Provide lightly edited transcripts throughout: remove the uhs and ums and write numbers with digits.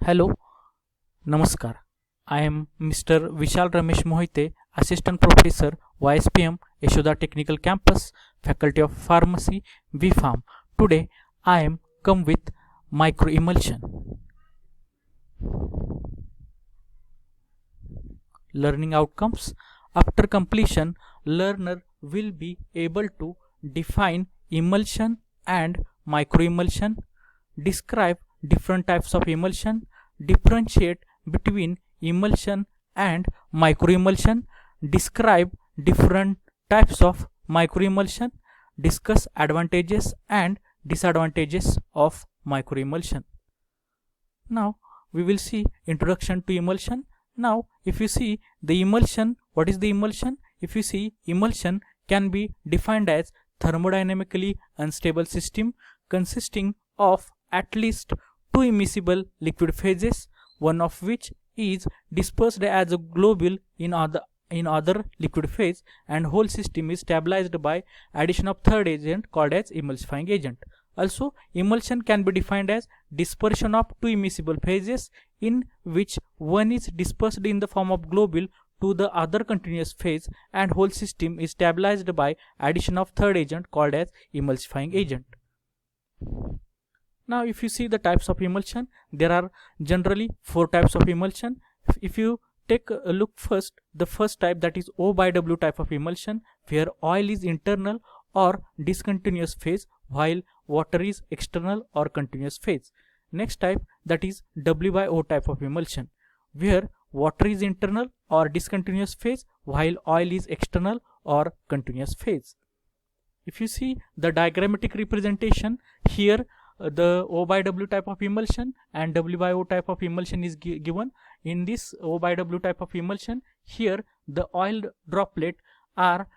Hello, Namaskar. I am Mr. Vishal Ramesh Mohite, Assistant Professor, YSPM, Yashoda Technical Campus, Faculty of Pharmacy, BPharm. Today, I am come with microemulsion. Learning outcomes. After completion, learner will be able to define emulsion and microemulsion, describe different types of emulsion, differentiate between emulsion and microemulsion, describe different types of microemulsion, discuss advantages and disadvantages of microemulsion. Now we will see introduction to emulsion. Now if you see the emulsion, what is the emulsion? If you see, emulsion can be defined as thermodynamically unstable system consisting of at least two immiscible liquid phases, one of which is dispersed as a globule in other liquid phase, and whole system is stabilized by addition of third agent called as emulsifying agent. Also, emulsion can be defined as dispersion of two immiscible phases in which one is dispersed in the form of globule to the other continuous phase, and whole system is stabilized by addition of third agent called as emulsifying agent. Now if you see the types of emulsion, there are generally four types of emulsion. If you take a look first, the first type, that is O by W type of emulsion, where oil is internal or discontinuous phase while water is external or continuous phase. Next type, that is W by O type of emulsion, where water is internal or discontinuous phase while oil is external or continuous phase. If you see the diagrammatic representation here, the O by W type of emulsion and W by O type of emulsion is given. In this O by W type of emulsion, here the oil droplet are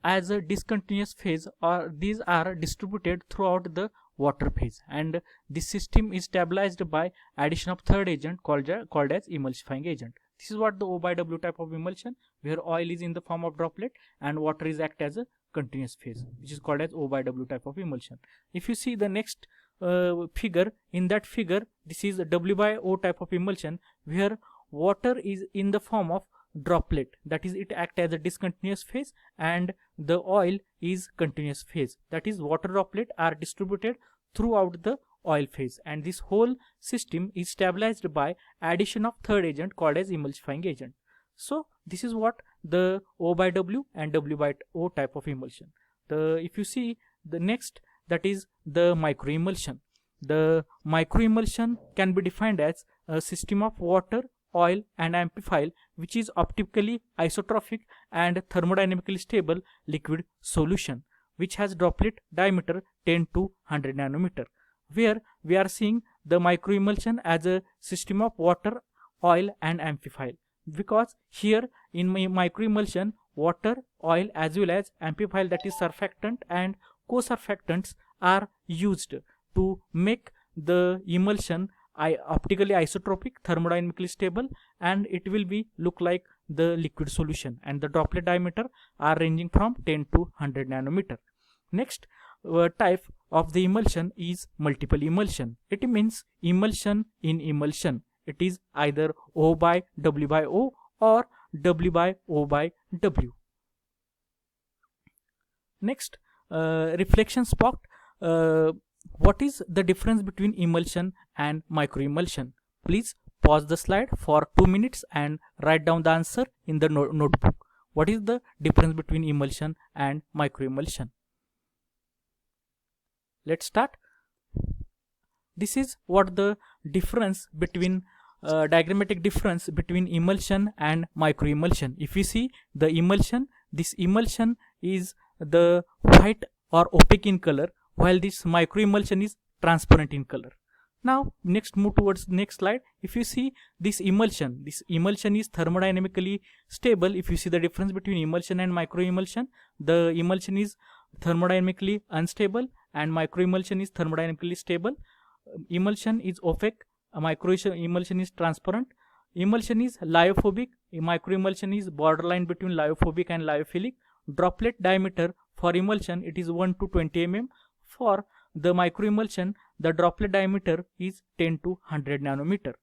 as a discontinuous phase, or these are distributed throughout the water phase, and this system is stabilized by addition of third agent called as emulsifying agent. This is what the O by W type of emulsion, where oil is in the form of droplet and water is act as a continuous phase, which is called as O by W type of emulsion. If you see the next figure, in that figure, this is a W by O type of emulsion, where water is in the form of droplet, that is it act as a discontinuous phase, and the oil is continuous phase, that is water droplet are distributed throughout the oil phase, and this whole system is stabilized by addition of third agent called as emulsifying agent. So this is what the O by W and W by O type of emulsion. If you see the next, that is the microemulsion. The microemulsion can be defined as a system of water, oil and amphiphile which is optically isotropic and thermodynamically stable liquid solution, which has droplet diameter 10 to 100 nanometer, where we are seeing the microemulsion as a system of water, oil and amphiphile, because here in microemulsion, water, oil as well as amphiphile, that is surfactant and co-surfactants, are used to make the emulsion optically isotropic, thermodynamically stable, and it will be look like the liquid solution, and the droplet diameter are ranging from 10 to 100 nanometer. Next type of the emulsion is multiple emulsion. It means emulsion in emulsion. It is either O by O or W by O by W. Next, reflection spot. What is the difference between emulsion and microemulsion? Please pause the slide for 2 minutes and write down the answer in the notebook. What is the difference between emulsion and microemulsion? Let's start. This is what the difference between diagrammatic difference between emulsion and microemulsion. If you see the emulsion, this emulsion is the white or opaque in color, while this microemulsion is transparent in color. Now next, move towards next slide. If you see this emulsion is thermodynamically stable. If you see the difference between emulsion and microemulsion, the emulsion is thermodynamically unstable and microemulsion is thermodynamically stable. Emulsion is opaque, microemulsion is transparent. Emulsion is lyophobic, microemulsion is borderline between lyophobic and lyophilic. Droplet diameter for emulsion, it is 1 to 20 mm. For the microemulsion, the droplet diameter is 10 to 100 nanometer.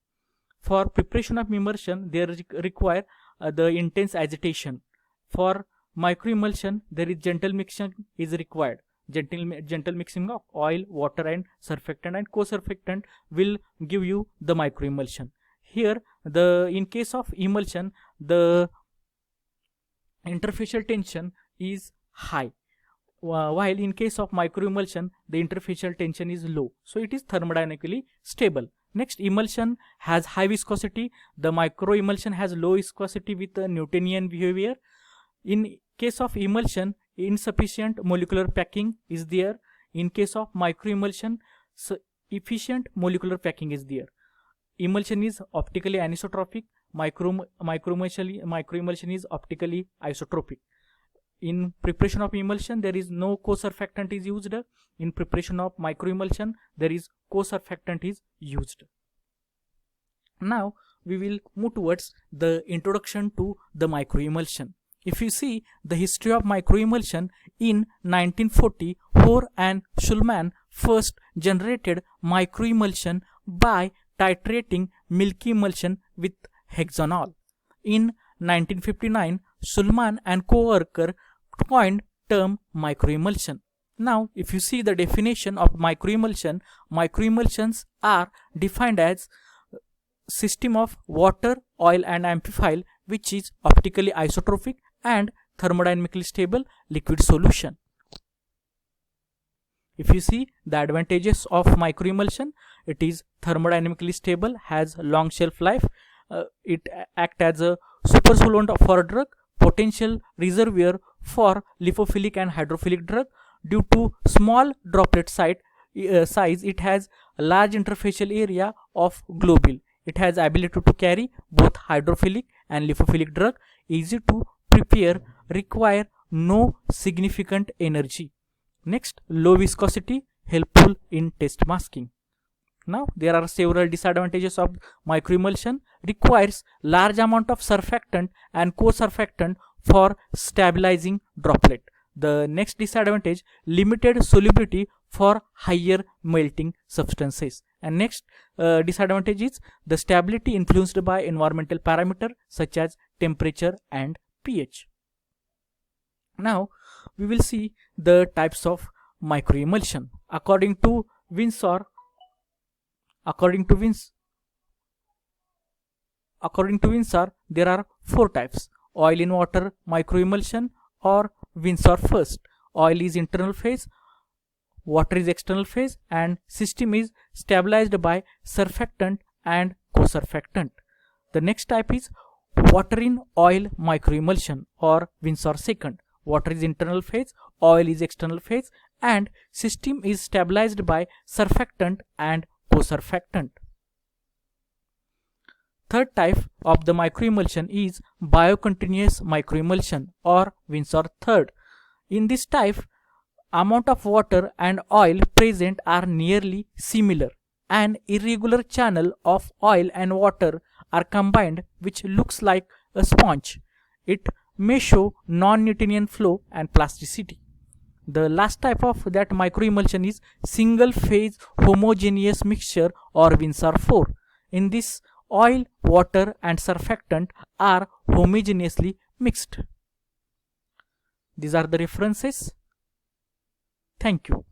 For preparation of emulsion, they require the intense agitation. For microemulsion, there is gentle mixing is required. Gentle mixing of oil, water, and surfactant and co-surfactant will give you the microemulsion. Here, in case of emulsion, the interfacial tension is high, while in case of microemulsion, the interfacial tension is low. So it is thermodynamically stable. Next, emulsion has high viscosity. The microemulsion has low viscosity with a Newtonian behavior. In case of emulsion, insufficient molecular packing is there. In case of microemulsion, efficient molecular packing is there. Emulsion is optically anisotropic. Microemulsion is optically isotropic. In preparation of emulsion, there is no co-surfactant is used. In preparation of microemulsion, there is co-surfactant is used. Now we will move towards the introduction to the microemulsion. If you see the history of microemulsion, in 1940, Hoare and Schulman first generated microemulsion by titrating milky emulsion with hexanol. In 1959, Schulman and co-worker coined term microemulsion. Now, if you see the definition of microemulsion, microemulsions are defined as system of water, oil, and amphiphile which is optically isotropic and thermodynamically stable liquid solution. If you see the advantages of microemulsion, it is thermodynamically stable, has long shelf life, it acts as a super solvent for drug, potential reservoir for lipophilic and hydrophilic drug. Due to small droplet size, it has a large interfacial area of globule. It has ability to carry both hydrophilic and lipophilic drug, easy to prepare, require no significant energy. Next, low viscosity, helpful in test masking. Now, there are several disadvantages of microemulsion. Requires large amount of surfactant and co-surfactant for stabilizing droplet. The next disadvantage, limited solubility for higher melting substances. And next disadvantage is the stability influenced by environmental parameter such as temperature and pH. Now we will see the types of microemulsion. According to Winsor, there are 4 types: oil in water microemulsion, or Winsor first. Oil is internal phase, water is external phase, and system is stabilized by surfactant and co-surfactant. The next type is water in oil microemulsion, or Winsor second. Water is internal phase, oil is external phase, and system is stabilized by surfactant and co-surfactant. Third type of the microemulsion is biocontinuous microemulsion, or Winsor third. In this type, amount of water and oil present are nearly similar. An irregular channel of oil and water are combined, which looks like a sponge. It may show non-Newtonian flow and plasticity. The last type of that microemulsion is single phase homogeneous mixture, or Winsor 4. In this, oil, water, and surfactant are homogeneously mixed. These are the references. Thank you.